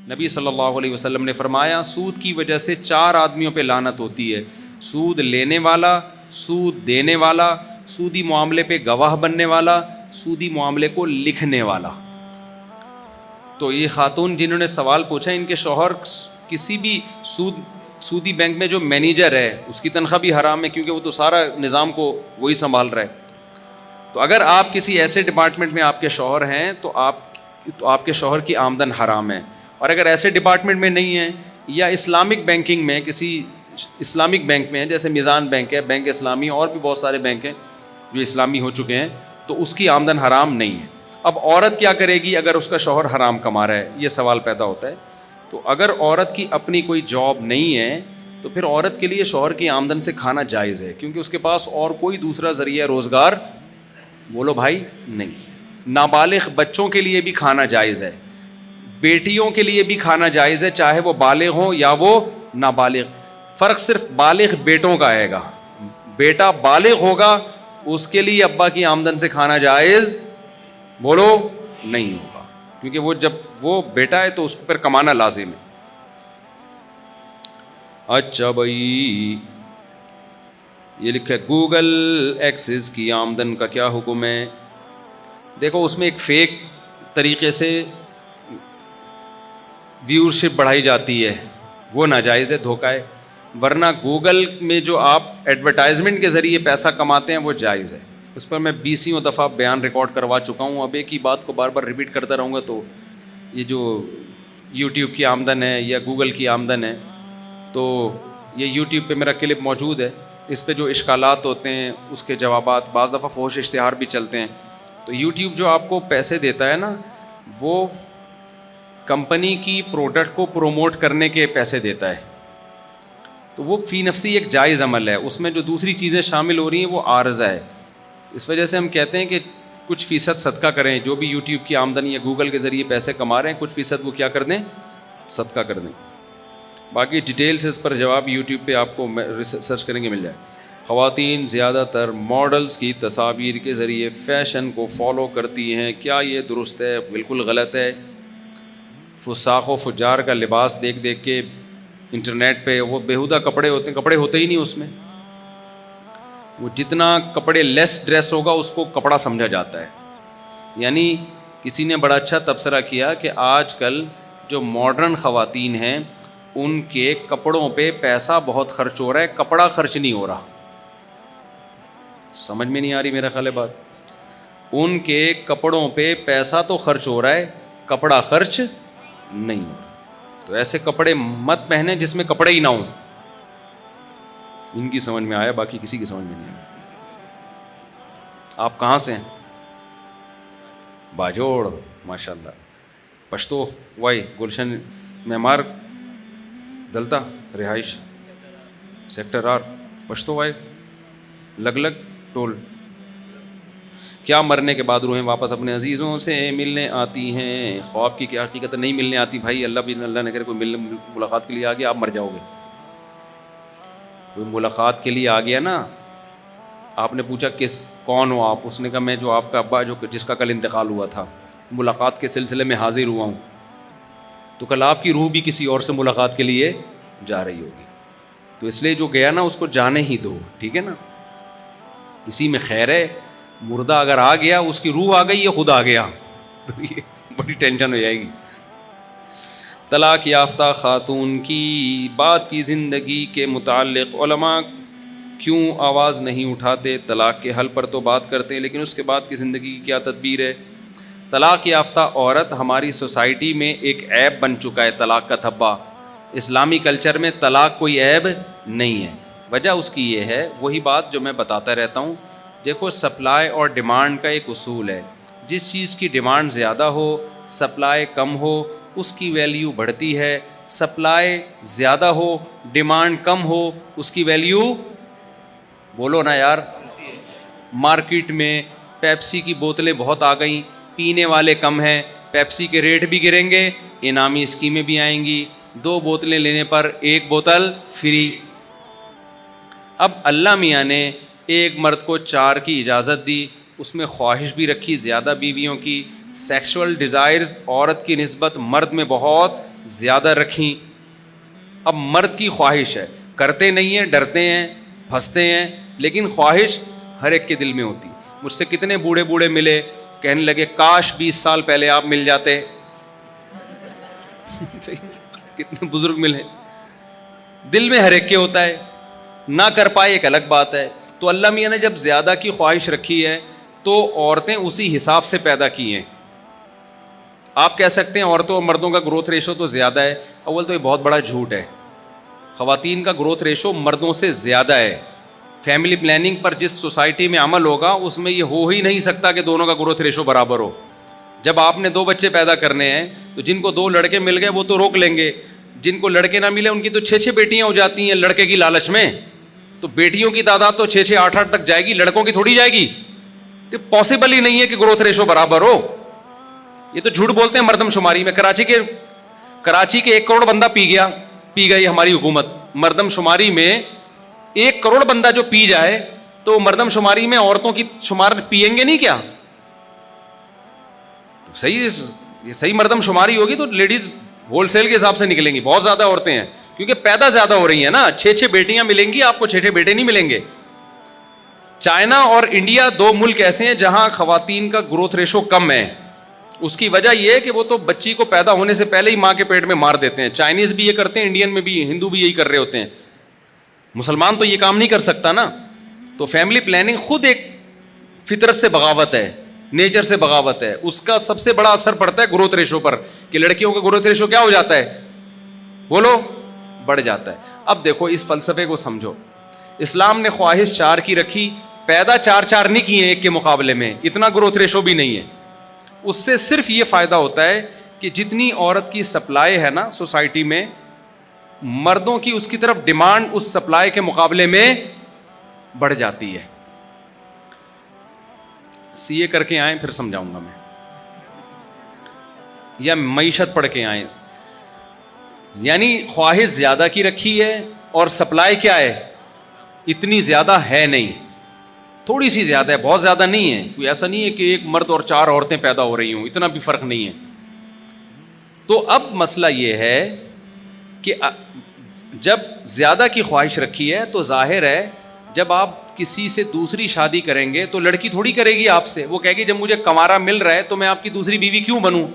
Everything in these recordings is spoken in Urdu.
نبی صلی اللہ علیہ وسلم نے فرمایا سود کی وجہ سے 4 آدمیوں پہ لعنت ہوتی ہے: سود لینے والا، سود دینے والا، سودی معاملے پہ گواہ بننے والا، سودی معاملے کو لکھنے والا۔ تو یہ خاتون جنہوں نے سوال پوچھا، ان کے شوہر کسی بھی سودی بینک میں جو مینیجر ہے اس کی تنخواہ بھی حرام ہے، کیونکہ وہ تو سارا نظام کو وہی سنبھال رہا ہے۔ تو اگر آپ کسی ایسے ڈپارٹمنٹ میں آپ کے شوہر ہیں تو آپ کے شوہر کی آمدن حرام ہے، اور اگر ایسے ڈپارٹمنٹ میں نہیں ہیں یا اسلامک بینکنگ میں کسی اسلامک بینک میں ہیں، جیسے میزان بینک ہے، بینک اسلامی، اور بھی بہت سارے بینک ہیں جو اسلامی ہو چکے ہیں، تو اس کی آمدن حرام نہیں ہے۔ اب عورت کیا کرے گی اگر اس کا شوہر حرام کما رہا ہے؟ یہ سوال پیدا ہوتا ہے۔ تو اگر عورت کی اپنی کوئی جاب نہیں ہے تو پھر عورت کے لیے شوہر کی آمدن سے کھانا جائز ہے، کیونکہ اس کے پاس اور کوئی دوسرا ذریعہ روزگار، بولو بھائی، نہیں۔ نابالغ بچوں کے لیے بھی کھانا جائز ہے، بیٹیوں کے لیے بھی کھانا جائز ہے، چاہے وہ بالغ ہوں یا وہ نابالغ۔ فرق صرف بالغ بیٹوں کا آئے گا۔ بیٹا بالغ ہوگا اس کے لیے ابا کی آمدن سے کھانا جائز، بولو، نہیں ہوگا، کیونکہ وہ جب وہ بیٹا ہے تو اس کو پھر کمانا لازم ہے۔ اچھا بھائی، یہ لکھا ہے گوگل ایکسس کی آمدن کا کیا حکم ہے؟ دیکھو اس میں ایک فیک طریقے سے ویورشپ بڑھائی جاتی ہے، وہ ناجائز ہے، دھوکہ ہے، ورنہ گوگل میں جو آپ ایڈورٹائزمنٹ کے ذریعے پیسہ کماتے ہیں وہ جائز ہے۔ اس پر میں 20 دفعہ بیان ریکارڈ کروا چکا ہوں، اب ایک ہی بات کو بار بار ریپیٹ کرتا رہوں گا تو یہ جو یوٹیوب کی آمدن ہے یا گوگل کی آمدن ہے، تو یہ یوٹیوب پہ میرا کلپ موجود ہے، اس پہ جو اشکالات ہوتے ہیں اس کے جوابات، بعض دفعہ فحش اشتہار بھی چلتے ہیں۔ تو یوٹیوب جو آپ کو پیسے دیتا ہے نا، وہ کمپنی کی پروڈکٹ کو پروموٹ کرنے کے پیسے دیتا ہے، تو وہ فی نفسی ایک جائز عمل ہے، اس میں جو دوسری چیزیں شامل ہو رہی ہیں وہ عارضہ ہے۔ اس وجہ سے ہم کہتے ہیں کہ کچھ فیصد صدقہ کریں، جو بھی یوٹیوب کی آمدنی یا گوگل کے ذریعے پیسے کما رہے ہیں کچھ فیصد وہ کیا کر دیں، صدقہ کر دیں۔ باقی ڈیٹیل سے اس پر جواب یوٹیوب پہ آپ کو سرچ کریں گے مل جائے۔ خواتین زیادہ تر ماڈلز کی تصاویر کے ذریعے فیشن کو فالو کرتی ہیں، کیا یہ درست ہے؟ بالکل غلط ہے۔ فساق و فجار کا لباس دیکھ دیکھ کے انٹرنیٹ پہ وہ بیہودہ کپڑے ہوتے ہیں، کپڑے ہوتے ہی نہیں اس میں، وہ جتنا کپڑے لیس ڈریس ہوگا اس کو کپڑا سمجھا جاتا ہے۔ یعنی کسی نے بڑا اچھا تبصرہ کیا کہ آج کل جو ماڈرن خواتین ہیں ان کے کپڑوں پہ پیسہ بہت خرچ ہو رہا ہے، کپڑا خرچ نہیں ہو رہا۔ سمجھ میں نہیں آ رہی میرا خیال ہے بات؟ ان کے کپڑوں پہ پیسہ تو خرچ ہو رہا ہے، کپڑا خرچ نہیں ہو رہا۔ تو ایسے کپڑے مت پہنے جس میں کپڑے ہی نہ ہوں۔ ان کی سمجھ میں آیا، باقی کسی کی سمجھ میں نہیں آیا۔ آپ کہاں سے ہیں؟ باجوڑ، ماشاءاللہ۔ پشتو وائی گلشن معمار دلتا رہائش سیکٹر 8 پشتو وائی لگ لگ ٹول۔ کیا مرنے کے بعد روحیں واپس اپنے عزیزوں سے ملنے آتی ہیں؟ خواب کی کیا حقیقت؟ نہیں ملنے آتی بھائی، اللہ نے کرے کوئی ملاقات کے لیے آ گیا آپ مر جاؤ گے۔ کوئی ملاقات کے لیے آ گیا نا، آپ نے پوچھا کون ہو آپ؟ اس نے کہا میں جو آپ کا ابا جس کا کل انتقال ہوا تھا، ملاقات کے سلسلے میں حاضر ہوا ہوں۔ تو کل آپ کی روح بھی کسی اور سے ملاقات کے لیے جا رہی ہوگی، تو اس لیے جو گیا نا اس کو جانے ہی دو، ٹھیک ہے نا؟ اسی میں خیر ہے۔ مردہ اگر آ گیا، اس کی روح آ گئی یا خود آ گیا، تو یہ بڑی ٹینشن ہو جائے گی۔ طلاق یافتہ خاتون کی بعد کی زندگی کے متعلق علماء کیوں آواز نہیں اٹھاتے؟ طلاق کے حل پر تو بات کرتے ہیں، لیکن اس کے بعد کی زندگی کی کیا تدبیر ہے؟ طلاق یافتہ عورت ہماری سوسائٹی میں ایک عیب بن چکا ہے، طلاق کا دھبا۔ اسلامی کلچر میں طلاق کوئی عیب نہیں ہے۔ وجہ اس کی یہ ہے، وہی بات جو میں بتاتا رہتا ہوں، دیکھو سپلائی اور ڈیمانڈ کا ایک اصول ہے، جس چیز کی ڈیمانڈ زیادہ ہو، سپلائی کم ہو، اس کی ویلیو بڑھتی ہے۔ سپلائی زیادہ ہو، ڈیمانڈ کم ہو، اس کی ویلیو، بولو نا یار۔ مارکیٹ میں پیپسی کی بوتلیں بہت آ گئیں، پینے والے کم ہیں، پیپسی کے ریٹ بھی گریں گے، انعامی اسکیمیں بھی آئیں گی، 2 بوتلیں لینے پر 1 بوتل فری۔ اب اللہ میاں نے ایک مرد کو 4 کی اجازت دی، اس میں خواہش بھی رکھی زیادہ بیویوں کی۔ سیکشول ڈیزائرز عورت کی نسبت مرد میں بہت زیادہ رکھیں. اب مرد کی خواہش ہے, کرتے نہیں ہیں, ڈرتے ہیں, پھنستے ہیں, لیکن خواہش ہر ایک کے دل میں ہوتی. مجھ سے کتنے بوڑھے بوڑھے ملے, کہنے لگے کاش 20 سال پہلے آپ مل جاتے. کتنے بزرگ ملے. دل میں ہر ایک کے ہوتا ہے, نہ کر پائے ایک الگ بات ہے. تو اللہ میاں نے جب زیادہ کی خواہش رکھی ہے تو عورتیں اسی حساب سے پیدا کی ہیں. آپ کہہ سکتے ہیں عورتوں اور مردوں کا گروتھ ریشو تو زیادہ ہے. اول تو یہ بہت بڑا جھوٹ ہے. خواتین کا گروتھ ریشو مردوں سے زیادہ ہے. فیملی پلاننگ پر جس سوسائٹی میں عمل ہوگا اس میں یہ ہو ہی نہیں سکتا کہ دونوں کا گروتھ ریشو برابر ہو. جب آپ نے 2 بچے پیدا کرنے ہیں تو جن کو 2 لڑکے مل گئے وہ تو روک لیں گے, جن کو لڑکے نہ ملے ان کی تو 6 بیٹیاں ہو جاتی ہیں لڑکے کی لالچ میں. تو بیٹیوں کی تعداد تو 6 8 تک جائے گی, لڑکوں کی تھوڑی جائے گی. تو پاسبل ہی نہیں ہے کہ گروتھ ریشو برابر ہو. یہ تو جھوٹ بولتے ہیں مردم شماری میں. کراچی کے 1 کروڑ بندہ پی گئی ہماری حکومت. مردم شماری میں 1 کروڑ بندہ جو پی جائے تو مردم شماری میں عورتوں کی شمار پیئیں گے نہیں کیا؟ صحیح مردم شماری ہوگی تو لیڈیز ہول سیل کے حساب سے نکلیں گی. بہت زیادہ عورتیں ہیں کیونکہ پیدا زیادہ ہو رہی ہیں نا. 6 بیٹیاں ملیں گی آپ کو, 6 بیٹے نہیں ملیں گے. چائنا اور انڈیا 2 ملک ایسے ہیں جہاں خواتین کا گروتھ ریشو کم ہے. اس کی وجہ یہ ہے کہ وہ تو بچی کو پیدا ہونے سے پہلے ہی ماں کے پیٹ میں مار دیتے ہیں. چائنیز بھی یہ کرتے ہیں, انڈین میں بھی, ہندو بھی یہی کر رہے ہوتے ہیں. مسلمان تو یہ کام نہیں کر سکتا نا. تو فیملی پلاننگ خود ایک فطرت سے بغاوت ہے, نیچر سے بغاوت ہے. اس کا سب سے بڑا اثر پڑتا ہے گروتھ ریشو پر, کہ لڑکیوں کا گروتھ ریشو کیا ہو جاتا ہے, بولو, بڑھ جاتا ہے. اب دیکھو اس فلسفے کو سمجھو. اسلام نے خواہش 4 کی رکھی, پیدا 4 نہیں کیے 1 کے مقابلے میں, اتنا گروتھ ریشو بھی نہیں ہے. اس سے صرف یہ فائدہ ہوتا ہے کہ جتنی عورت کی سپلائی ہے نا سوسائٹی میں, مردوں کی اس کی طرف ڈیمانڈ اس سپلائی کے مقابلے میں بڑھ جاتی ہے. CA کر کے آئیں پھر سمجھاؤں گا میں, یا معیشت پڑھ کے آئیں. یعنی خواہش زیادہ کی رکھی ہے اور سپلائی کیا ہے, اتنی زیادہ ہے نہیں, تھوڑی سی زیادہ ہے, بہت زیادہ نہیں ہے. کوئی ایسا نہیں ہے کہ 1 مرد اور 4 عورتیں پیدا ہو رہی ہوں, اتنا بھی فرق نہیں ہے. تو اب مسئلہ یہ ہے کہ جب زیادہ کی خواہش رکھی ہے تو ظاہر ہے جب آپ کسی سے دوسری شادی کریں گے تو لڑکی تھوڑی کرے گی آپ سے. وہ کہے گی جب مجھے کمارا مل رہا ہے تو میں آپ کی دوسری بیوی کیوں بنوں.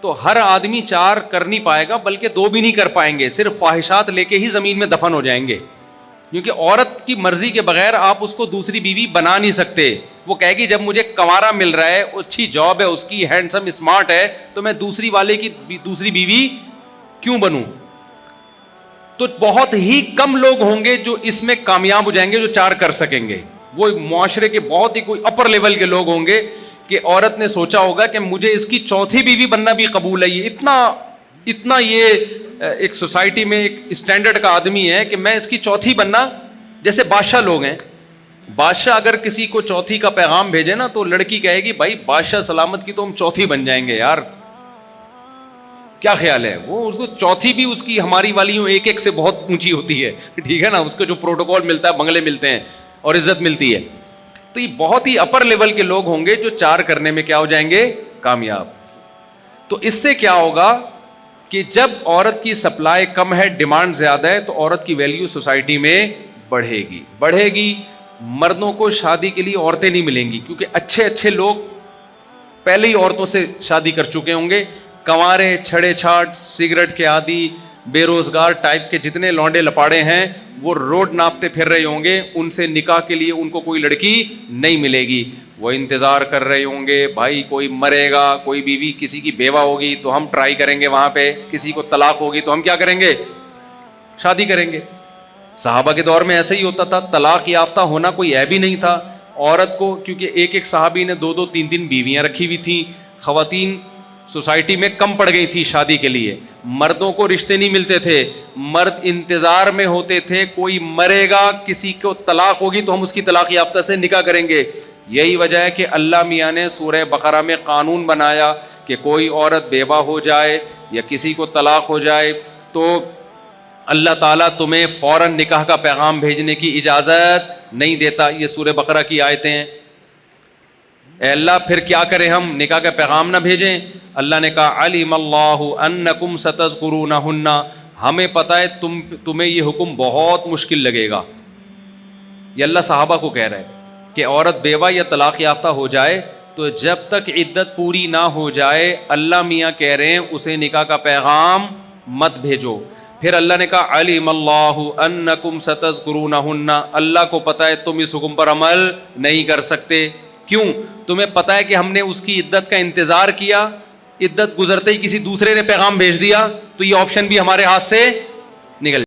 تو ہر آدمی 4 کر نہیں پائے گا, بلکہ 2 بھی نہیں کر پائیں گے. صرف خواہشات لے کے ہی زمین میں دفن ہو جائیں گے, کیونکہ عورت کی مرضی کے بغیر آپ اس کو دوسری بیوی بنا نہیں سکتے. وہ کہے گی جب مجھے کمارا مل رہا ہے, اچھی جاب ہے اس کی, ہینڈسم اسمارٹ ہے, تو میں دوسری والے کی دوسری بیوی کیوں بنوں. تو بہت ہی کم لوگ ہوں گے جو اس میں کامیاب ہو جائیں گے, جو 4 کر سکیں گے. وہ معاشرے کے بہت ہی کوئی اپر لیول کے لوگ ہوں گے کہ عورت نے سوچا ہوگا کہ مجھے اس کی 4تھی بیوی بننا بھی قبول ہے. یہ اتنا یہ ایک سوسائٹی میں ایک اسٹینڈرڈ کا آدمی ہے کہ میں اس کی 4تھی بننا. جیسے بادشاہ لوگ ہیں, بادشاہ اگر کسی کو 4تھی کا پیغام بھیجے نا تو لڑکی کہے گی بھائی بادشاہ سلامت کی تو ہم 4تھی بن جائیں گے یار, کیا خیال ہے. وہ اس کو 4تھی بھی اس کی ہماری والیوں 1 سے بہت اونچی ہوتی ہے, ٹھیک ہے نا. اس کو جو پروٹوکول ملتا ہے, بنگلے ملتے ہیں اور عزت ملتی ہے. تو یہ بہت ہی اپر لیول کے لوگ ہوں گے جو 4 کرنے میں کیا ہو جائیں گے, کامیاب. تو اس سے کیا ہوگا کہ جب عورت کی سپلائی کم ہے, ڈیمانڈ زیادہ ہے, تو عورت کی ویلیو سوسائٹی میں بڑھے گی. مردوں کو شادی کے لیے عورتیں نہیں ملیں گی, کیونکہ اچھے لوگ پہلے ہی عورتوں سے شادی کر چکے ہوں گے. کنوارے, چھڑے چھاٹ, سگریٹ کے عادی, بے روزگار ٹائپ کے جتنے لونڈے لپاڑے ہیں وہ روڈ ناپتے پھر رہے ہوں گے. ان سے نکاح کے لیے ان کو کوئی لڑکی نہیں ملے گی. وہ انتظار کر رہے ہوں گے, بھائی کوئی مرے گا, کوئی بیوی کسی کی بیوہ ہوگی تو ہم ٹرائی کریں گے وہاں پہ, کسی کو طلاق ہوگی تو ہم کیا کریں گے, شادی کریں گے. صحابہ کے دور میں ایسا ہی ہوتا تھا. طلاق یافتہ ہونا کوئی عیب ہی نہیں تھا عورت کو, کیونکہ ایک صحابی نے 2 3 بیویاں رکھی ہوئی تھیں. خواتین سوسائٹی میں کم پڑ گئی تھی شادی کے لیے, مردوں کو رشتے نہیں ملتے تھے, مرد انتظار میں ہوتے تھے کوئی مرے گا, کسی کو طلاق ہوگی تو ہم اس کی طلاق یافتہ سے نکاح کریں گے. یہی وجہ ہے کہ اللہ میاں نے سورہ بقرہ میں قانون بنایا کہ کوئی عورت بیوہ ہو جائے یا کسی کو طلاق ہو جائے تو اللہ تعالیٰ تمہیں فوراً نکاح کا پیغام بھیجنے کی اجازت نہیں دیتا. یہ سورہ بقرہ کی آیتیں ہیں. اے اللہ پھر کیا کریں ہم, نکاح کا پیغام نہ بھیجیں؟ اللہ نے کہا علیم اللہ انکم ستذکرونہن, ہمیں پتہ ہے تمہیں یہ حکم بہت مشکل لگے گا. یہ اللہ صحابہ کو کہہ رہا ہے کہ عورت بیوہ یا طلاق یافتہ ہو جائے تو جب تک عدت پوری نہ ہو جائے اللہ میاں کہہ رہے ہیں اسے نکاح کا پیغام مت بھیجو. پھر اللہ نے کہا علیم اللہ انکم ستذکرونہن, اللہ کو پتہ ہے تم اس حکم پر عمل نہیں کر سکتے. کیوں؟ تمہیں پتہ ہے کہ ہم نے اس کی عدت کا انتظار کیا, عدت گزرتے ہی کسی دوسرے نے پیغام بھیج دیا, تو یہ آپشن بھی ہمارے ہاتھ سے نکل